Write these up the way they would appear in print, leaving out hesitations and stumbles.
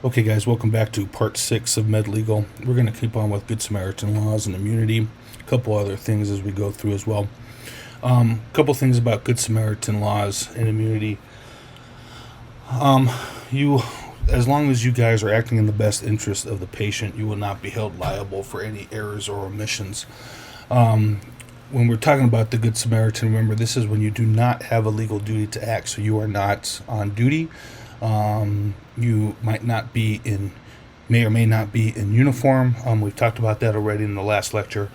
Okay, guys, welcome back to part 6 of Med Legal. We're going to keep on with Good Samaritan laws and immunity. A couple other things as we go through as well. A couple things about Good Samaritan laws and immunity. As long as you guys are acting in the best interest of the patient, you will not be held liable for any errors or omissions. When we're talking about the Good Samaritan, remember, this is when you do not have a legal duty to act, so you are not on duty. You may or may not be in uniform. We've talked about that already in the last lecture.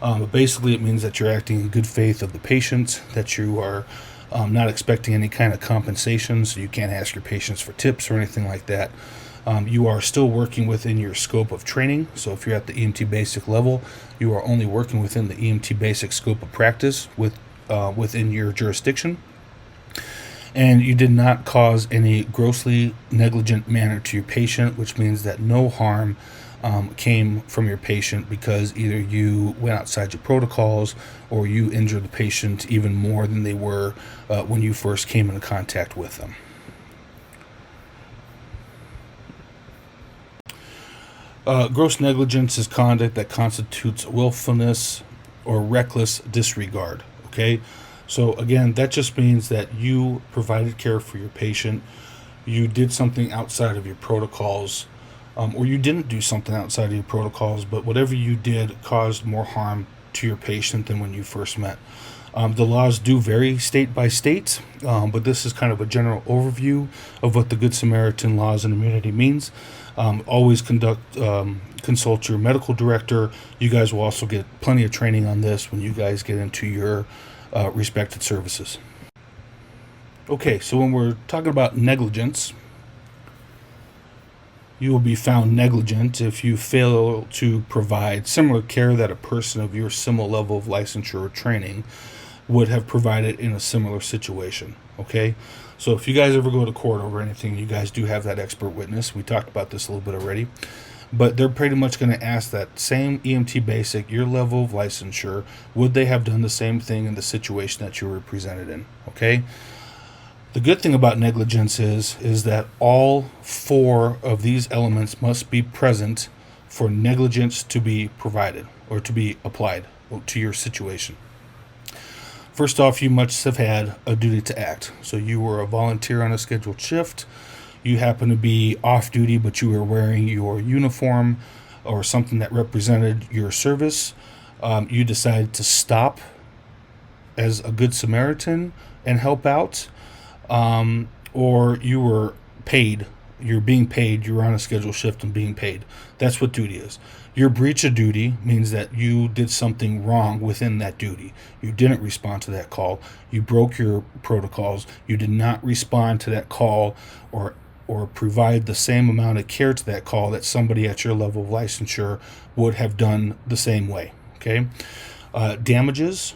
But basically, it means that you're acting in good faith of the patient, that you are not expecting any kind of compensation, so you can't ask your patients for tips or anything like that. You are still working within your scope of training. So if you're at the EMT basic level, you are only working within the EMT basic scope of practice within your jurisdiction. And you did not cause any grossly negligent manner to your patient, which means that no harm came from your patient because either you went outside your protocols or you injured the patient even more than they were when you first came into contact with them. Gross negligence is conduct that constitutes willfulness or reckless disregard. Okay? So again, that just means that you provided care for your patient, you did something outside of your protocols, or you didn't do something outside of your protocols, but whatever you did caused more harm to your patient than when you first met. The laws do vary state by state, but this is kind of a general overview of what the Good Samaritan laws and immunity means. Always consult your medical director. You guys will also get plenty of training on this when you guys get into your respected services. Okay, so when we're talking about negligence, you will be found negligent if you fail to provide similar care that a person of your similar level of licensure or training would have provided in a similar situation. Okay, so if you guys ever go to court over anything, you guys do have that expert witness. We talked about this a little bit already. But they're pretty much going to ask that same EMT basic, your level of licensure, would they have done the same thing in the situation that you were presented in? Okay? The good thing about negligence is that all 4 of these elements must be present for negligence to be provided or to be applied to your situation. First off, you must have had a duty to act. So you were a volunteer on a scheduled shift. You happen to be off duty, but you were wearing your uniform or something that represented your service. You decided to stop as a Good Samaritan and help out, or you were paid. You're being paid. You're on a scheduled shift and being paid. That's what duty is. Your breach of duty means that you did something wrong within that duty. You didn't respond to that call. You broke your protocols. You did not respond to that call or provide the same amount of care to that call that somebody at your level of licensure would have done the same way. Okay? Damages,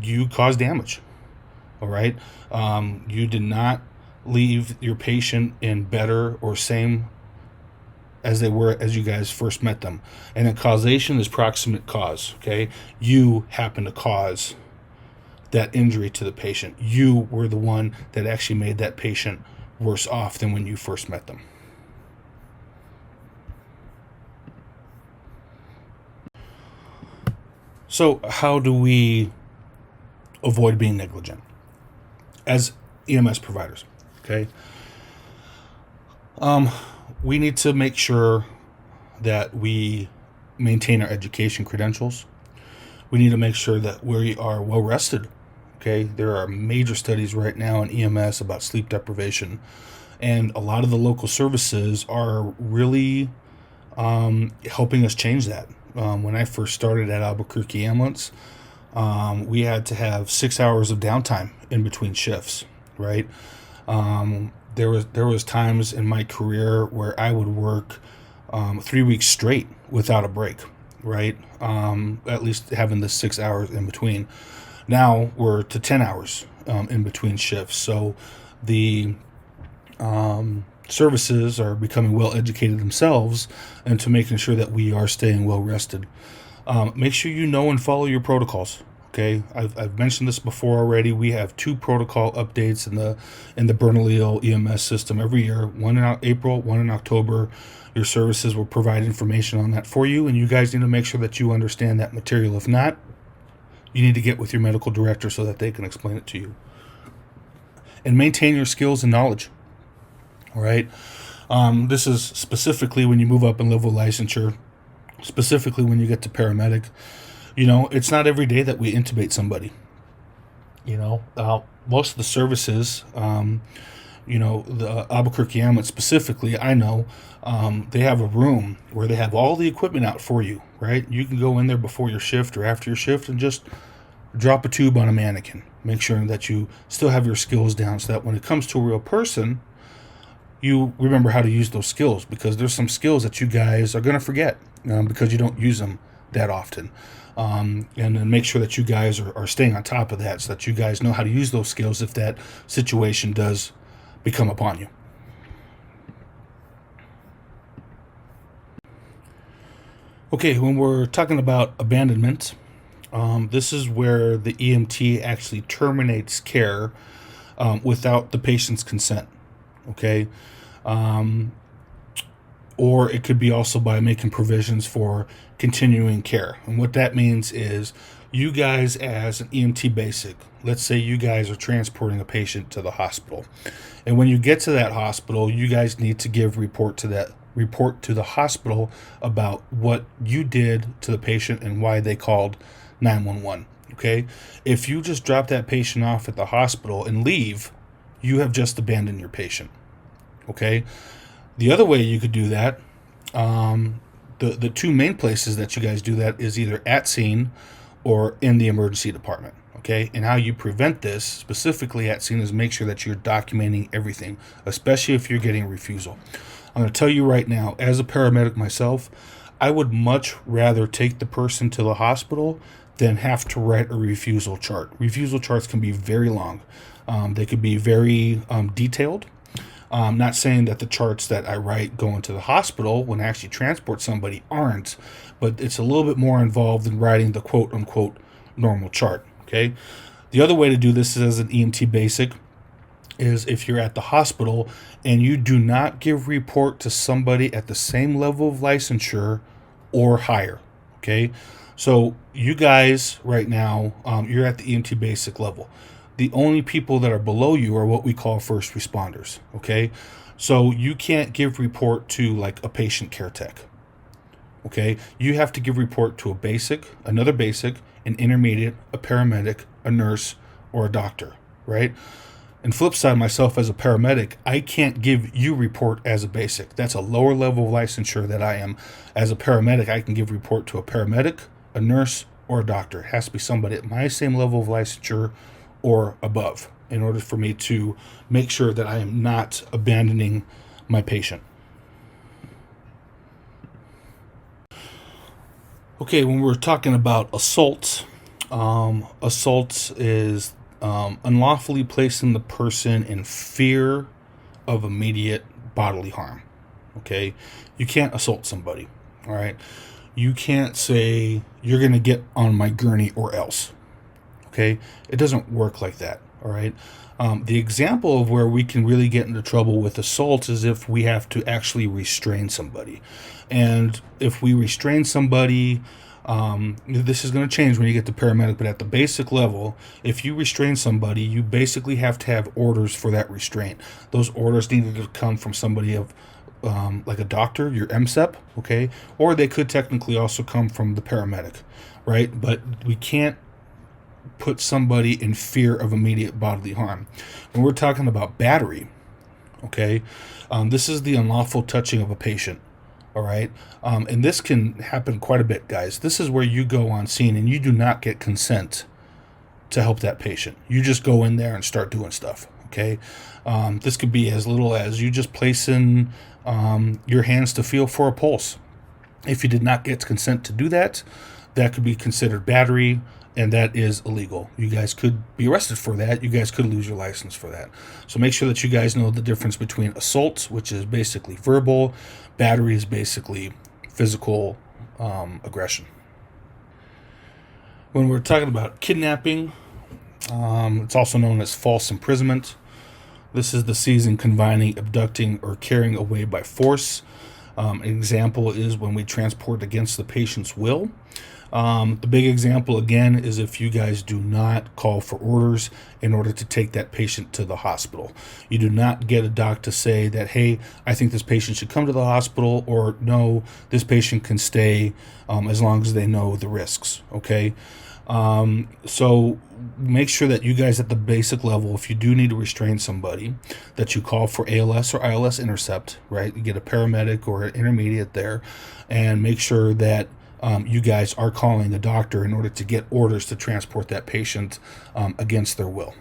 you caused damage. All right? You did not leave your patient in better or same as they were as you guys first met them. And then causation is proximate cause. Okay? You happen to cause that injury to the patient. You were the one that actually made that patient worse off than when you first met them. So how do we avoid being negligent as EMS providers? Okay. We need to make sure that we maintain our education credentials. We need to make sure that we are well rested. Okay, there are major studies right now in EMS about sleep deprivation, and a lot of the local services are really helping us change that. When I first started at Albuquerque Ambulance, we had to have 6 hours of downtime in between shifts. Right, there was times in my career where I would work 3 weeks straight without a break. Right, at least having the 6 hours in between. Now we're to 10 hours in between shifts. So the services are becoming well educated themselves into making sure that we are staying well rested. Make sure you know and follow your protocols. Okay, I've mentioned this before already. We have 2 protocol updates in the Bernalillo EMS system every year. One in April, one in October. Your services will provide information on that for you, and you guys need to make sure that you understand that material. If not, you need to get with your medical director so that they can explain it to you. And maintain your skills and knowledge. All right. This is specifically when you move up in level of licensure, specifically when you get to paramedic. It's not every day that we intubate somebody. Most of the services, the Albuquerque Ambulance specifically, I know, they have a room where they have all the equipment out for you, right? You can go in there before your shift or after your shift and just drop a tube on a mannequin. Make sure that you still have your skills down so that when it comes to a real person, you remember how to use those skills, because there's some skills that you guys are going to forget because you don't use them that often. And then make sure that you guys are staying on top of that so that you guys know how to use those skills if that situation does become upon you. Okay, when we're talking about abandonment, this is where the EMT actually terminates care without the patient's consent. Okay, or it could be also by making provisions for continuing care. And what that means is you guys as an EMT basic, let's say you guys are transporting a patient to the hospital. And when you get to that hospital, you guys need to give report to the hospital about what you did to the patient and why they called 911. Okay? If you just drop that patient off at the hospital and leave, you have just abandoned your patient. Okay? The other way you could do that, the 2 main places that you guys do that is either at scene or in the emergency department. Okay, and how you prevent this specifically at scene is make sure that you're documenting everything, especially if you're getting a refusal. I'm going to tell you right now, as a paramedic myself, I would much rather take the person to the hospital than have to write a refusal chart. Refusal charts can be very long. They could be very detailed. I'm not saying that the charts that I write going to the hospital when I actually transport somebody aren't, but it's a little bit more involved than writing the quote-unquote normal chart, okay? The other way to do this is as an EMT basic is if you're at the hospital and you do not give report to somebody at the same level of licensure or higher, okay? So you guys right now, you're at the EMT basic level. The only people that are below you are what we call first responders, okay? So you can't give report to like a patient care tech, okay? You have to give report to a basic, another basic, an intermediate, a paramedic, a nurse, or a doctor, right? And flip side, myself as a paramedic, I can't give you report as a basic. That's a lower level of licensure that I am. As a paramedic, I can give report to a paramedic, a nurse, or a doctor. It has to be somebody at my same level of licensure or above in order for me to make sure that I am not abandoning my patient. Okay, when we're talking about assault, assault is unlawfully placing the person in fear of immediate bodily harm. Okay, you can't assault somebody. All right, you can't say you're going to get on my gurney or else. Okay, it doesn't work like that. All right. The example of where we can really get into trouble with assault is if we have to actually restrain somebody. And if we restrain somebody, this is going to change when you get to paramedic, but at the basic level, if you restrain somebody, you basically have to have orders for that restraint. Those orders needed to come from somebody of like a doctor, your MSEP, okay? Or they could technically also come from the paramedic, right? But we can't put somebody in fear of immediate bodily harm. When we're talking about battery, okay, this is the unlawful touching of a patient, all right? And this can happen quite a bit, guys. This is where you go on scene and you do not get consent to help that patient. You just go in there and start doing stuff, okay? This could be as little as you just placing your hands to feel for a pulse. If you did not get consent to do that, that could be considered battery, and that is illegal. You guys could be arrested for that. You guys could lose your license for that. So make sure that you guys know the difference between assault, which is basically verbal, battery is basically physical aggression. When we're talking about kidnapping, it's also known as false imprisonment. This is the seizing, confining, abducting, or carrying away by force. An example is when we transport against the patient's will. The big example, again, is if you guys do not call for orders in order to take that patient to the hospital. You do not get a doc to say that, hey, I think this patient should come to the hospital, or no, this patient can stay as long as they know the risks, okay? So make sure that you guys at the basic level, if you do need to restrain somebody, that you call for ALS or ILS intercept, right? You get a paramedic or an intermediate there, and make sure that you guys are calling a doctor in order to get orders to transport that patient against their will.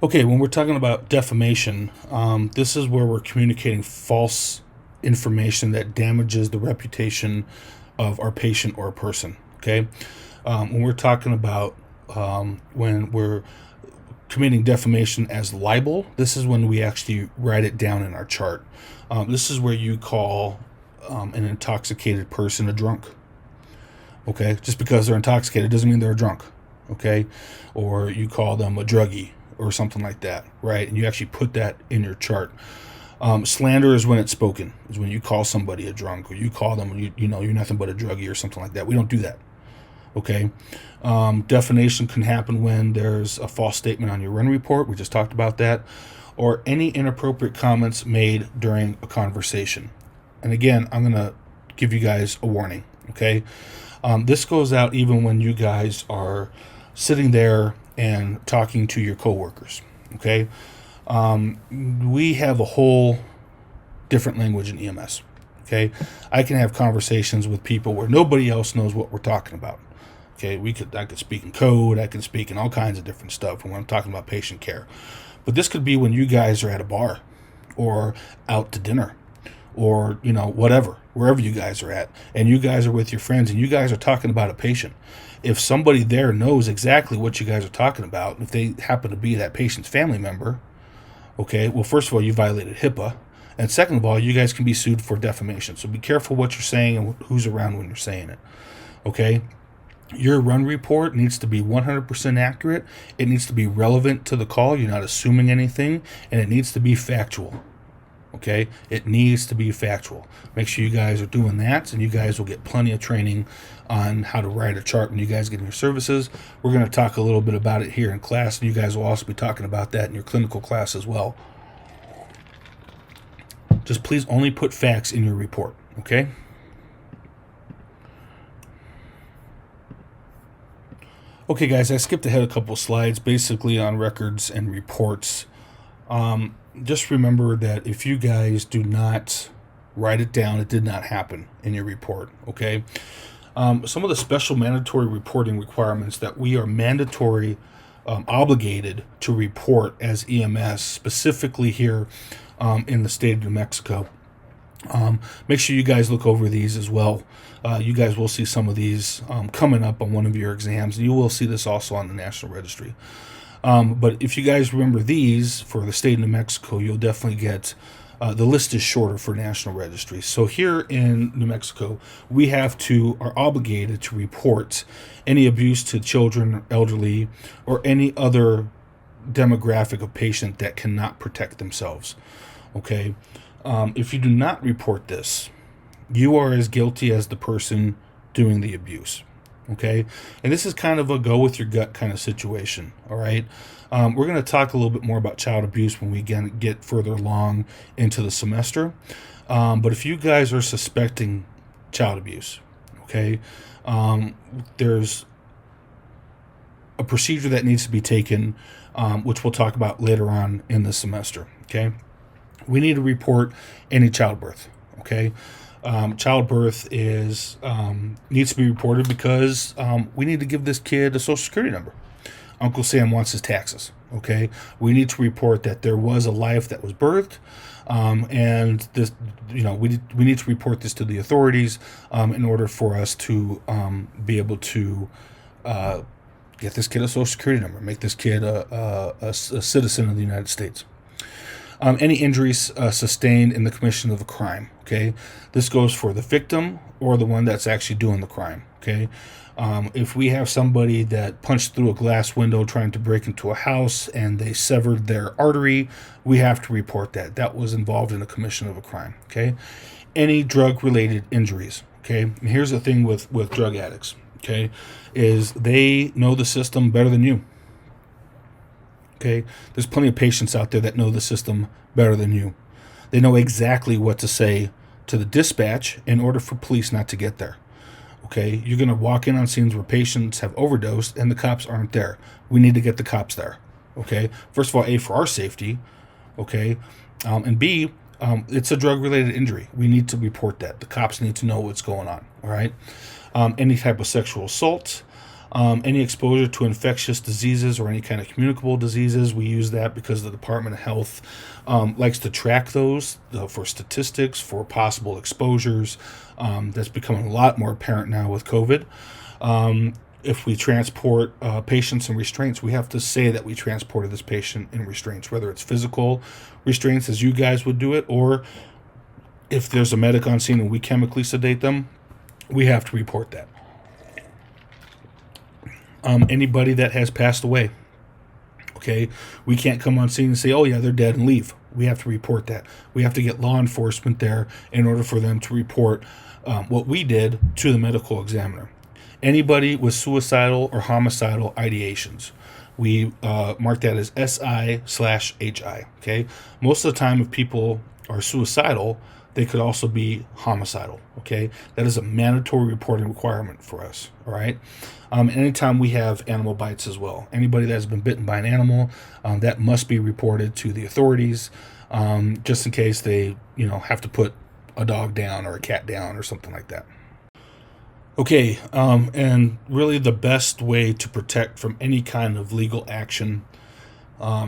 Okay, when we're talking about defamation, this is where we're communicating false information that damages the reputation of our patient or person. Okay, when we're talking about when we're committing defamation as libel, this is when we actually write it down in our chart. This is where you call an intoxicated person a drunk. Okay, just because they're intoxicated doesn't mean they're drunk. Okay, or you call them a druggie or something like that, right? And you actually put that in your chart. Slander is when it's spoken, is when you call somebody a drunk, or you call them, you know, you're nothing but a druggie or something like that. We don't do that. Okay. Defamation can happen when there's a false statement on your run report. We just talked about that. Or any inappropriate comments made during a conversation. And again, I'm going to give you guys a warning. Okay. This goes out even when you guys are sitting there and talking to your coworkers. Okay. We have a whole different language in EMS. Okay. I can have conversations with people where nobody else knows what we're talking about. Okay, I could speak in code, I could speak in all kinds of different stuff when I'm talking about patient care. But this could be when you guys are at a bar or out to dinner or, you know, whatever, wherever you guys are at, and you guys are with your friends and you guys are talking about a patient. If somebody there knows exactly what you guys are talking about, if they happen to be that patient's family member, okay, well, first of all, you violated HIPAA. And second of all, you guys can be sued for defamation. So be careful what you're saying and who's around when you're saying it. Okay? Your run report needs to be 100% accurate. It needs to be relevant to the call. You're not assuming anything. And it needs to be factual. Okay? It needs to be factual. Make sure you guys are doing that, and you guys will get plenty of training on how to write a chart when you guys get in your services. We're going to talk a little bit about it here in class, and you guys will also be talking about that in your clinical class as well. Just please only put facts in your report. Okay? Okay, guys, I skipped ahead a couple slides, basically on records and reports. Just remember that if you guys do not write it down, it did not happen in your report, okay? Some of the special mandatory reporting requirements that we are mandatory obligated to report as EMS, specifically here in the state of New Mexico. Make sure you guys look over these as well. You guys will see some of these coming up on one of your exams, and you will see this also on the National Registry. But if you guys remember these for the state of New Mexico, you'll definitely get the list is shorter for National Registry. So here in New Mexico, we are obligated to report any abuse to children, elderly, or any other demographic of patient that cannot protect themselves. Okay. If you do not report this, you are as guilty as the person doing the abuse. Okay. And this is kind of a go with your gut kind of situation. All right. We're going to talk a little bit more about child abuse when we get further along into the semester. But if you guys are suspecting child abuse, okay, there's a procedure that needs to be taken, which we'll talk about later on in the semester. Okay. We need to report any childbirth. Okay. Childbirth needs to be reported because we need to give this kid a Social Security number. Uncle Sam wants his taxes. Okay, we need to report that there was a life that was birthed, and this, we need to report this to the authorities in order for us to be able to get this kid a Social Security number, make this kid a citizen of the United States. Any injuries sustained in the commission of a crime. Okay, this goes for the victim or the one that's actually doing the crime. Okay, if we have somebody that punched through a glass window trying to break into a house and they severed their artery, we have to report that. That was involved in the commission of a crime. Okay, any drug-related injuries. Okay, and here's the thing with drug addicts. Okay, is they know the system better than you. Okay, there's plenty of patients out there that know the system better than you. They know exactly what to say to the dispatch in order for police not to get there. Okay, you're going to walk in on scenes where patients have overdosed and the cops aren't there. We need to get the cops there. Okay, first of all, A, for our safety. Okay, and B, it's a drug-related injury. We need to report that. The cops need to know what's going on. All right, any type of sexual assault. Any exposure to infectious diseases or any kind of communicable diseases, we use that because the Department of Health likes to track those for statistics, for possible exposures. That's becoming a lot more apparent now with COVID. If we transport patients in restraints, we have to say that we transported this patient in restraints, whether it's physical restraints as you guys would do it, or if there's a medic on scene and we chemically sedate them, we have to report that. Anybody that has passed away. Okay, we can't come on scene and say, oh yeah, they're dead and leave. We have to report that. We have to get law enforcement there in order for them to report what we did to the medical examiner. Anybody with suicidal or homicidal ideations, we mark that as SI/HI. Okay, most of the time if people are suicidal, they could also be homicidal. Okay, that is a mandatory reporting requirement for us. All right. Anytime we have animal bites as well, anybody that has been bitten by an animal, that must be reported to the authorities, just in case they, have to put a dog down or a cat down or something like that. Okay, and really the best way to protect from any kind of legal action,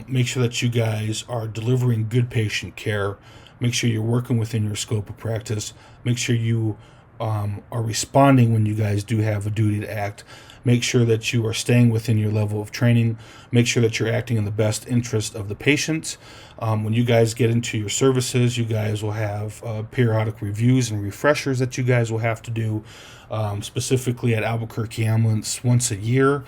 make sure that you guys are delivering good patient care. Make sure you're working within your scope of practice. Make sure you are responding when you guys do have a duty to act. Make sure that you are staying within your level of training. Make sure that you're acting in the best interest of the patient. When you guys get into your services, you guys will have periodic reviews and refreshers that you guys will have to do. Specifically at Albuquerque Ambulance, once a year.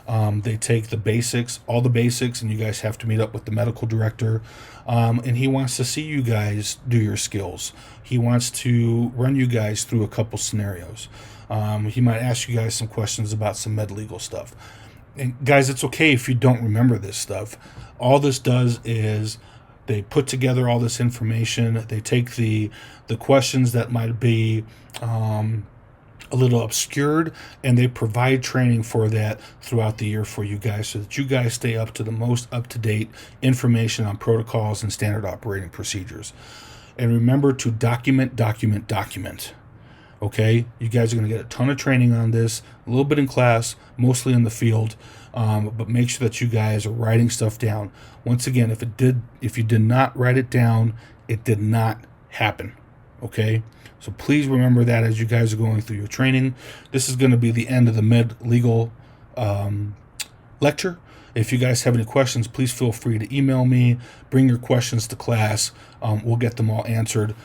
They take the basics, all the basics, and you guys have to meet up with the medical director. And he wants to see you guys do your skills. He wants to run you guys through a couple scenarios. He might ask you guys some questions about some med legal stuff. And guys, it's okay if you don't remember this stuff. All this does is they put together all this information. They take the questions that might be a little obscured, and they provide training for that throughout the year for you guys so that you guys stay up to the most up-to-date information on protocols and standard operating procedures. And remember to document. Okay, you guys are going to get a ton of training on this, a little bit in class, mostly in the field, but make sure that you guys are writing stuff down. Once again, if you did not write it down, it did not happen. Okay, so please remember that as you guys are going through your training. This is going to be the end of the med legal lecture. If you guys have any questions, please feel free to email me. Bring your questions to class. We'll get them all answered.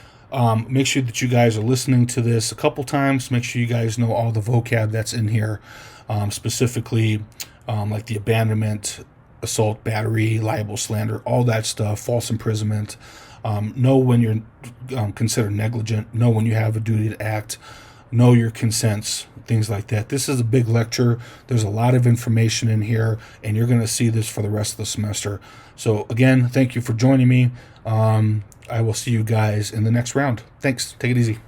Make sure that you guys are listening to this a couple times. Make sure you guys know all the vocab that's in here, specifically like the abandonment, assault, battery, libel, slander, all that stuff, false imprisonment. Know when you're considered negligent. Know when you have a duty to act. Know your consents, things like that. This is a big lecture. There's a lot of information in here, and you're going to see this for the rest of the semester. So again, thank you for joining me. I will see you guys in the next round. Thanks. Take it easy.